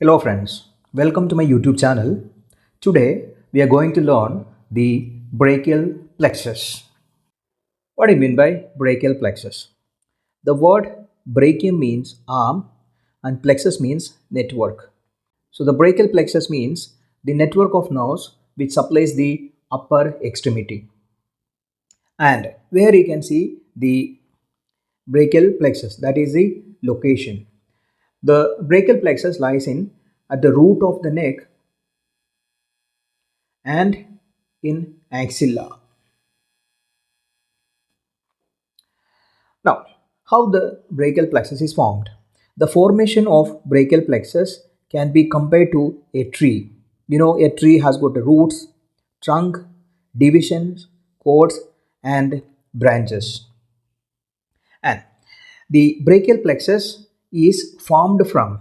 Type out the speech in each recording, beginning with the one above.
Hello friends, welcome to my YouTube channel. Today we are going to learn the brachial plexus. What do you mean by brachial plexus? The word brachium means arm and plexus means network. So the brachial plexus means the network of nerves which supplies the upper extremity. And where you can see the brachial plexus, that is the location. The brachial plexus lies in at the root of the neck and in axilla. Now, how the brachial plexus is formed? The formation of brachial plexus can be compared to a tree. You know, a tree has got roots, trunk, divisions, cords, and branches. And the brachial plexus is formed from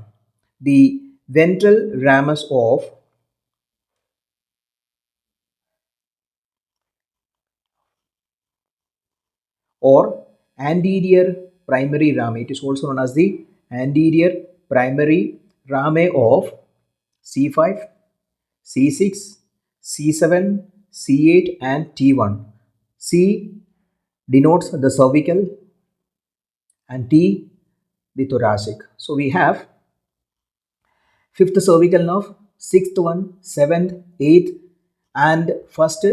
the ventral ramus of or anterior primary rami. It is also known as the anterior primary rami of C5, C6, C7, C8 and T1. C denotes the cervical and T the thoracic. So we have fifth cervical nerve, sixth one, seventh, eighth and first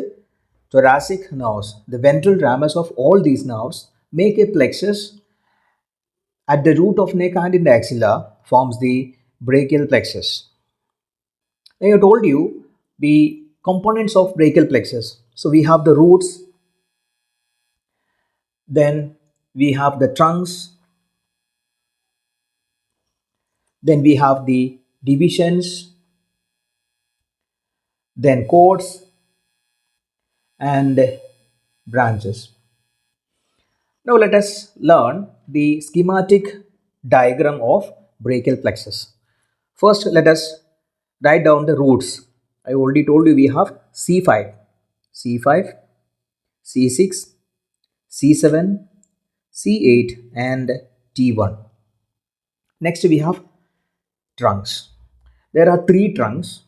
thoracic nerves. The ventral ramus of all these nerves make a plexus at the root of neck and in the axilla forms the brachial plexus. I have told you the components of brachial plexus. So we have the roots, then we have the trunks, then we have the divisions, then cords and branches. Now let us learn the schematic diagram of brachial plexus. First let us write down the roots. I already told you we have C5, C5, C6, C7, C8 and T1. Next we have trunks. There are three trunks.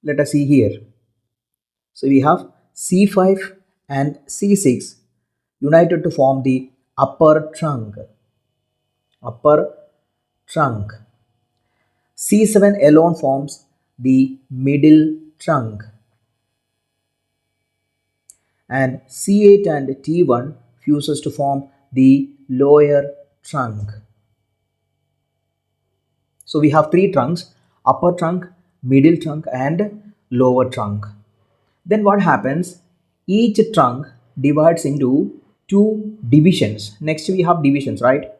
Let us see here. So we have C5 and C6 united to form the upper trunk. Upper trunk. C7 alone forms the middle trunk. And C8 and T1 fuses to form the lower trunk. So we have three trunks: upper trunk, middle trunk and lower trunk. Then what happens? Each trunk divides into two divisions. Next we have divisions, right?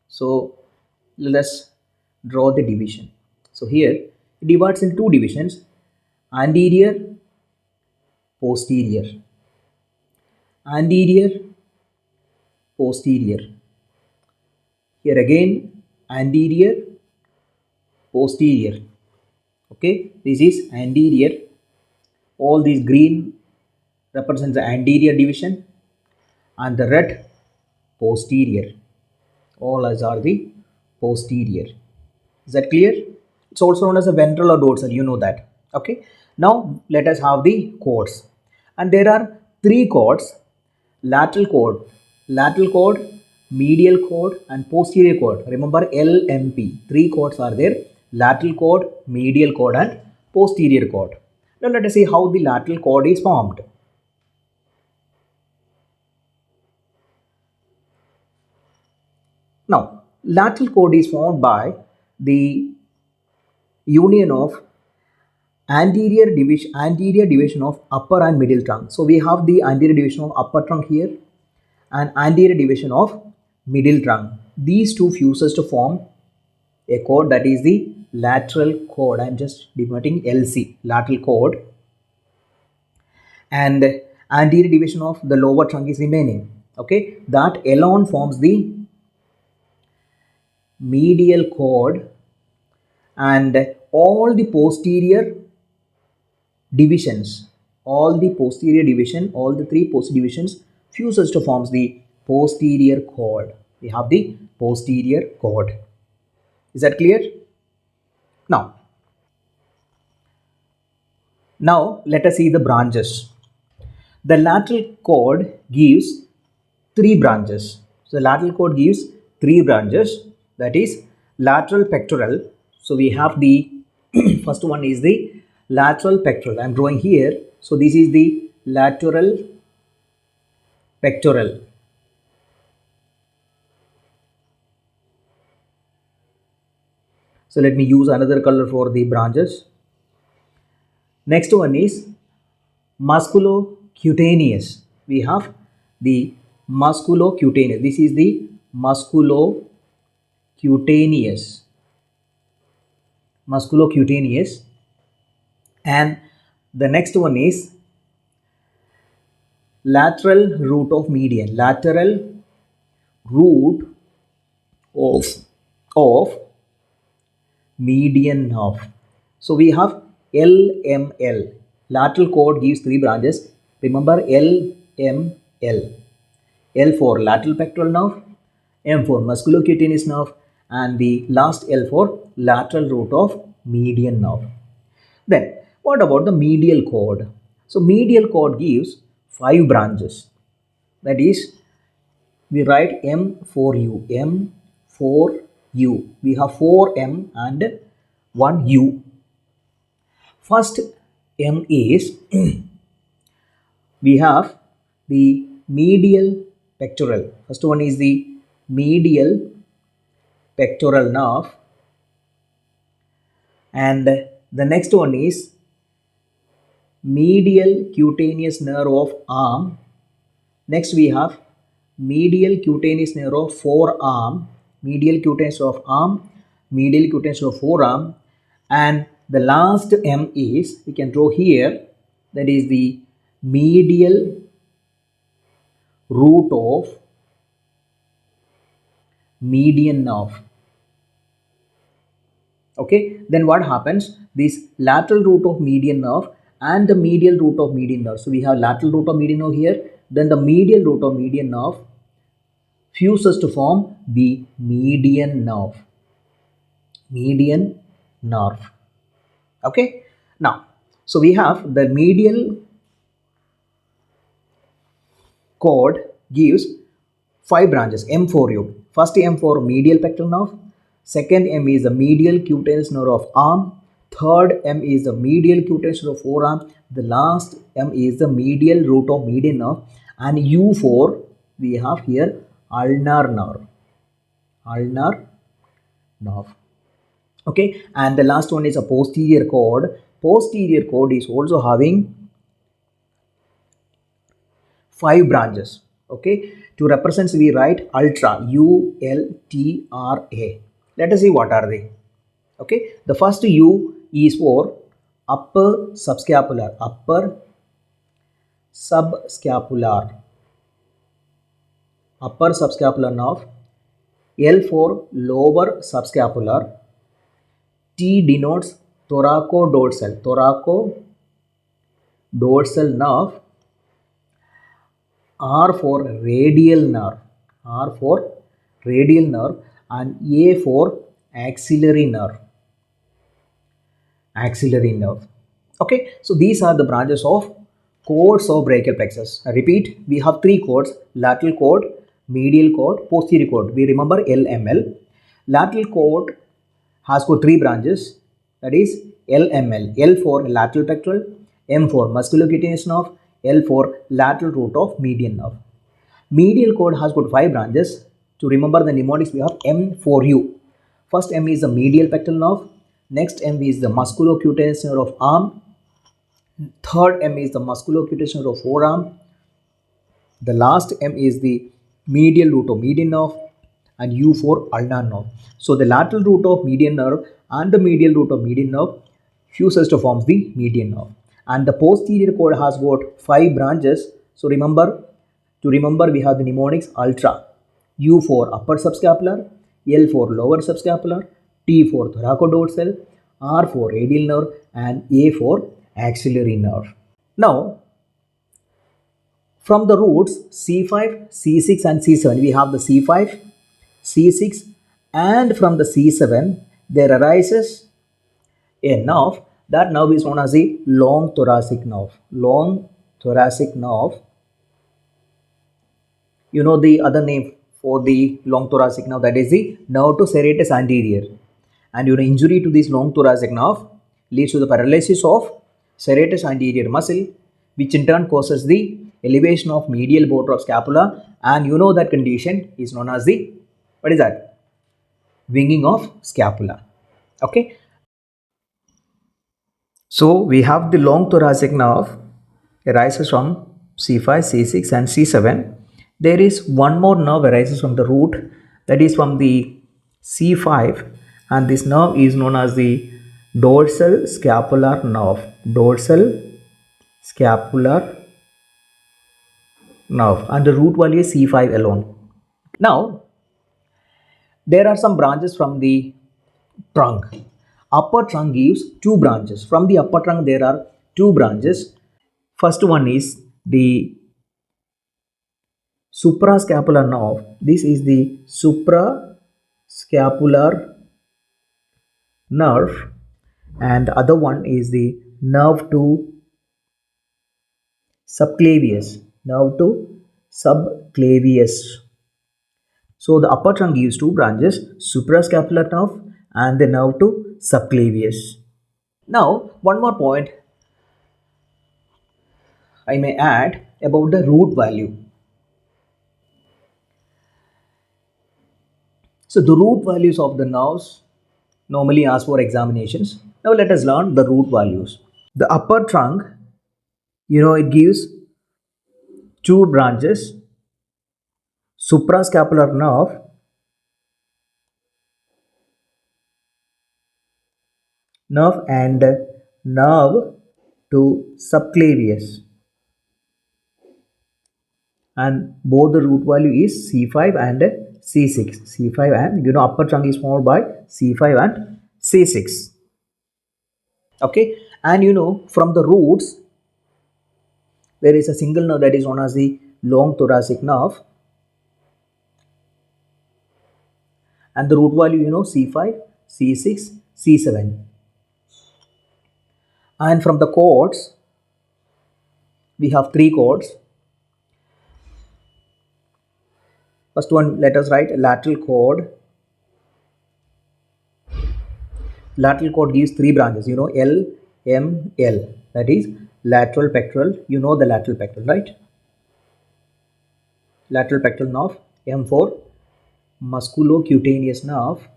So let us draw the division. So here it divides into two divisions: anterior, posterior, anterior, posterior. Here again anterior, posterior. Okay, this is anterior. All these green represents the anterior division and the red posterior. All as are the posterior. Is that clear? It's also known as a ventral or dorsal, you know that. Okay. Now let us have the chords. And there are three chords: lateral chord, medial chord and posterior chord. Remember LMP. Three chords are there: lateral chord, medial chord and posterior chord. Now let us see how the lateral chord is formed. Now, lateral chord is formed by the union of anterior division of upper and middle trunk. So we have the anterior division of upper trunk here and anterior division of middle trunk. These two fuses to form a chord, that is the lateral chord. I am just denoting LC, lateral chord, and anterior division of the lower trunk is remaining. Okay, that alone forms the medial chord, and all the posterior divisions, all the three posterior divisions fuses to forms the posterior chord. We have the posterior chord. Is that clear? Now Now let us see the branches. The lateral cord gives three branches. So lateral cord gives three branches, that is lateral pectoral. So we have the first one is the lateral pectoral. I am drawing here. So this is the lateral pectoral. So let me use another color for the branches. Next one is musculocutaneous. We have the musculocutaneous. This is the musculocutaneous. Musculocutaneous. And the next one is lateral root of median. Lateral root of of median nerve. So we have LML. Lateral cord gives three branches. Remember LML. L for lateral pectoral nerve, M for musculocutaneous nerve, and the last L for lateral root of median nerve. Then what about the medial cord? So medial cord gives five branches. That is, we write M for U. M for U. We have four M and one U. First M is we have the medial pectoral. First one is the medial pectoral nerve, and the next one is medial cutaneous nerve of arm. Next we have medial cutaneous nerve of forearm, medial cutaneous of arm, medial cutaneous of forearm, and the last M is, we can draw here, that is the medial root of median nerve. Okay, then what happens? This lateral root of median nerve and the medial root of median nerve. So we have lateral root of median nerve here, then the medial root of median nerve fuses to form the median nerve. Median nerve. Okay, now, so we have the medial cord gives five branches. M for U. First M for medial pectoral nerve. Second M is the medial cutaneous nerve of arm. Third M is the medial cutaneous nerve of forearm. The last M is the medial root of median nerve. And U for, we have here ulnar nerve. Ulnar nerve. Okay, and the last one is a posterior cord. Posterior cord is also having five branches. Okay, to represent we write ultra, U-L-T-R-A. Let us see what are they. Okay, the first U is for upper subscapular. Upper subscapular. Upper subscapular nerve. L for lower subscapular. T denotes thoracodorsal. Thoracodorsal nerve. R for radial nerve. R for radial nerve, and A for axillary nerve. Axillary nerve. Okay, so these are the branches of cords of brachial plexus. I repeat, we have three cords: lateral cord, medial cord, posterior cord. We remember LML. Lateral cord has got three branches, that is LML. L for lateral pectoral, M for musculocutaneous nerve, L for lateral root of median nerve. Medial cord has got five branches. To remember the mnemonics, we have M for U. First M is the medial pectoral nerve. Next M is the musculocutaneous nerve of arm. Third M is the musculocutaneous nerve of forearm. The last M is the medial root of median nerve, and U for ulnar nerve. So the lateral root of median nerve and the medial root of median nerve fuses to form the median nerve. And the posterior cord has got five branches. So remember, to remember we have the mnemonics ultra. U for upper subscapular, L for lower subscapular, T for thoracodorsal, R for radial nerve, and A for axillary nerve. Now, from the roots C5, C6 and C7, we have the C5, C6, and from the C7 there arises a nerve That nerve is known as the long thoracic nerve. Long thoracic nerve. You know the other name for the long thoracic nerve, that is the nerve to serratus anterior. And injury to this long thoracic nerve leads to the paralysis of serratus anterior muscle, which in turn causes the elevation of medial border of scapula, and that condition is known as the, what is that, winging of scapula. Okay, so we have the long thoracic nerve arises from C5, C6 and C7. There is one more nerve arises from the root, that is from the C5, and this nerve is known as the dorsal scapular nerve. Dorsal scapular nerve, and the root value is C5 alone. Now there are some branches from the trunk. Upper trunk gives two branches. From the upper trunk there are two branches. First one is the suprascapular nerve. This is the suprascapular nerve, and the other one is the nerve to subclavius. Nerve to subclavius. So the upper trunk gives two branches, suprascapular nerve and the nerve to subclavius. Now one more point I may add about the root value. So the root values of the nerves normally ask for examinations. Now let us learn the root values. The upper trunk, it gives two branches, suprascapular nerve and nerve to subclavius, and both the root value is C5 and C6. C5 and upper trunk is formed by C5 and C6. Okay, and from the roots there is a single nerve that is known as the long thoracic nerve, and the root value C5, C6, C7. And from the chords we have three chords. First one, let us write lateral chord. Lateral chord gives three branches, L, M, L, that is lateral pectoral. The lateral pectoral, right? Lateral pectoral nerve. M for musculocutaneous nerve.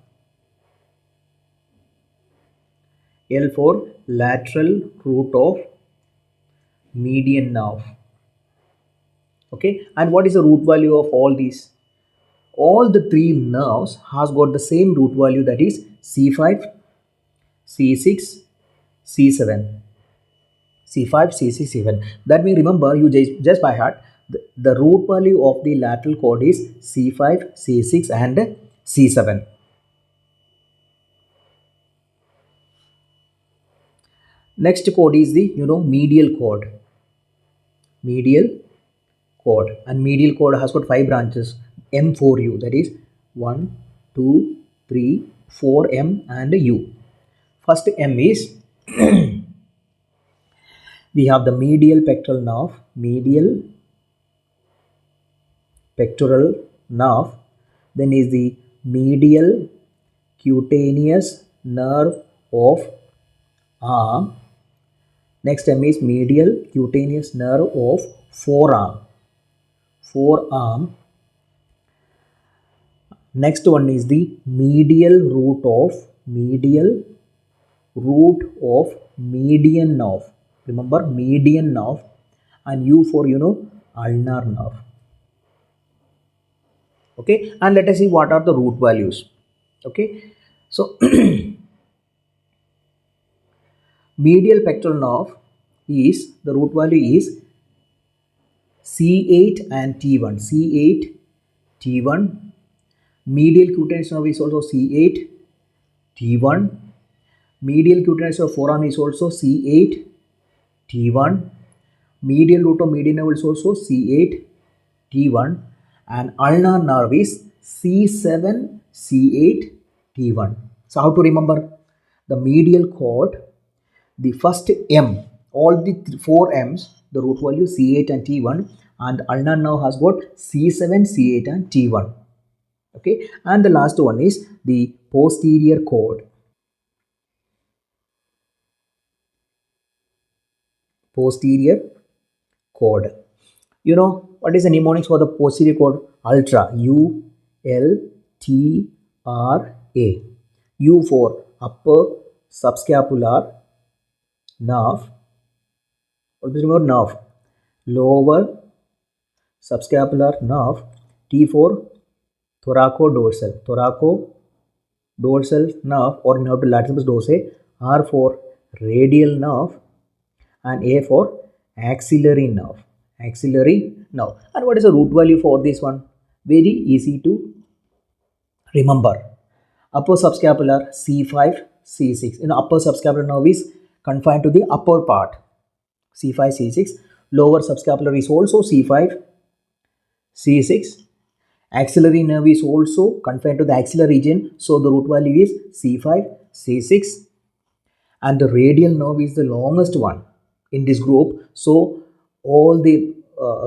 L for lateral root of median nerve. Okay, and what is the root value of all these? All the three nerves has got the same root value, that is C5, C6, C7. C5, C6, C7. That means remember, you just by heart, the root value of the lateral chord is C5, C6 and C7. Next chord is the medial chord. Medial chord, and medial chord has got five branches. M for U, that is 1, 2, 3, 4 M and U. First M is we have the medial pectoral nerve. Medial pectoral nerve. Then is the medial cutaneous nerve of arm. Next M is medial cutaneous nerve of forearm. Forearm. Next one is the medial root of median nerve. Remember, median nerve, and U for ulnar nerve. Okay, and let us see what are the root values. Okay, so medial pectoral nerve is, the root value is C8 and T1. C8, T1. Medial cutaneous nerve is also C8, T1. Medial cutaneous nerve of forearm is also C8, T1. Medial root of median nerve is also C8, T1. And ulnar nerve is C7, C8, T1. So how to remember? The medial chord the first M, all the four M's, the root value C8 and T1, and ulnar nerve has got C7, C8 and T1. Okay, and the last one is the posterior cord. Posterior cord. You know what is the mnemonics for the posterior cord? Ultra. U L T R A. U for upper subscapular nerve. Always remember nerve. Lower subscapular nerve. T for thoracodorsal. Thoracodorsal nerve or nerve to latissimus dorsi. R for radial nerve. And A for axillary nerve. Axillary nerve. And what is the root value for this one? Very easy to remember. Upper subscapular C5, C6. You know, upper subscapular nerve is confined to the upper part, C5, C6. Lower subscapular is also C5, C6. Axillary nerve is also confined to the axillary region, so the root value is C5, C6. And the radial nerve is the longest one in this group, so all the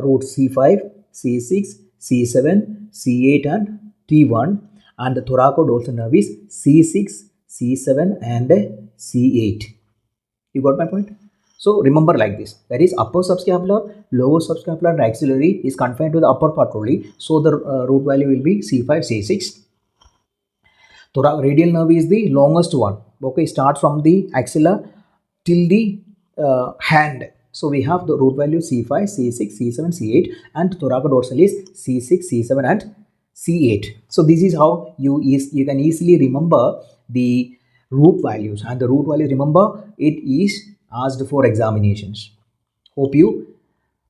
roots C5, C6, C7, C8 and T1, and the thoracodorsal nerve is C6, C7 and C8. You got my point? So remember like this, that is upper subscapular, lower subscapular and axillary is confined to the upper part only, so the root value will be C5, C6. Radial nerve is the longest one. Okay, start from the axilla till the hand. So we have the root value C5, C6, C7, C8, and thoracodorsal is C6, C7 and C8. So this is how you can easily remember the root values, and the root value, remember, it is asked for examinations. Hope you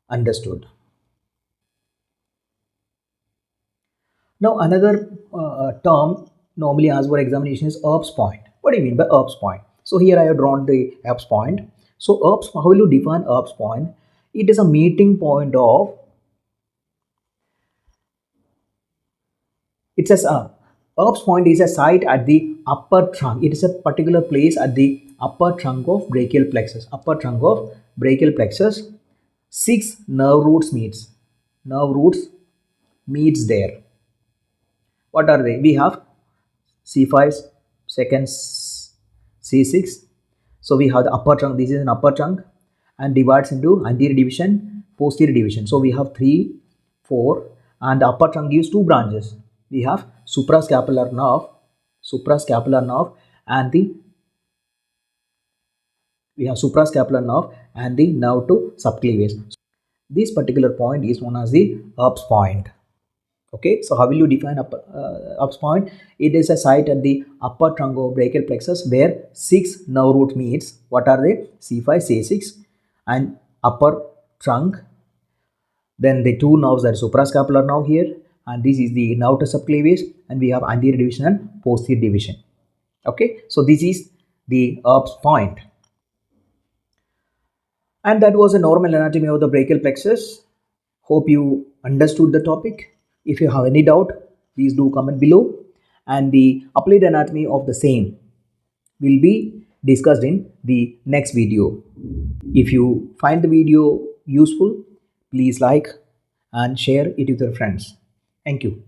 understood. Now another term normally asked for examination is Erb's point. What do you mean by Erb's point? So here I have drawn the Erb's point. So Erb's, how will you define Erb's point? It is a meeting point of, it says Erb's point is a site at the upper trunk. It is a particular place at the upper trunk of brachial plexus. Upper trunk of brachial plexus. 6 nerve roots meets. Nerve roots meets there. What are they? We have C5, second C6. So we have the upper trunk. This is an upper trunk and divides into anterior division, posterior division. So we have 3, 4, and the upper trunk gives 2 branches. We have suprascapular nerve, and the nerve to subclavius. This particular point is known as the Erb's point. Okay, so how will you define Erb's point? It is a site at the upper trunk of brachial plexus where 6 nerve roots meets. What are they? C5, C6 and upper trunk. Then the 2 nerves, that is suprascapular nerve here, and this is the nerve to subclavius, and we have anterior division and posterior division. Okay, so this is the Erb's point. And that was a normal anatomy of the brachial plexus. Hope you understood the topic. If you have any doubt, please do comment below, and the applied anatomy of the same will be discussed in the next video. If you find the video useful, please like and share it with your friends. Thank you.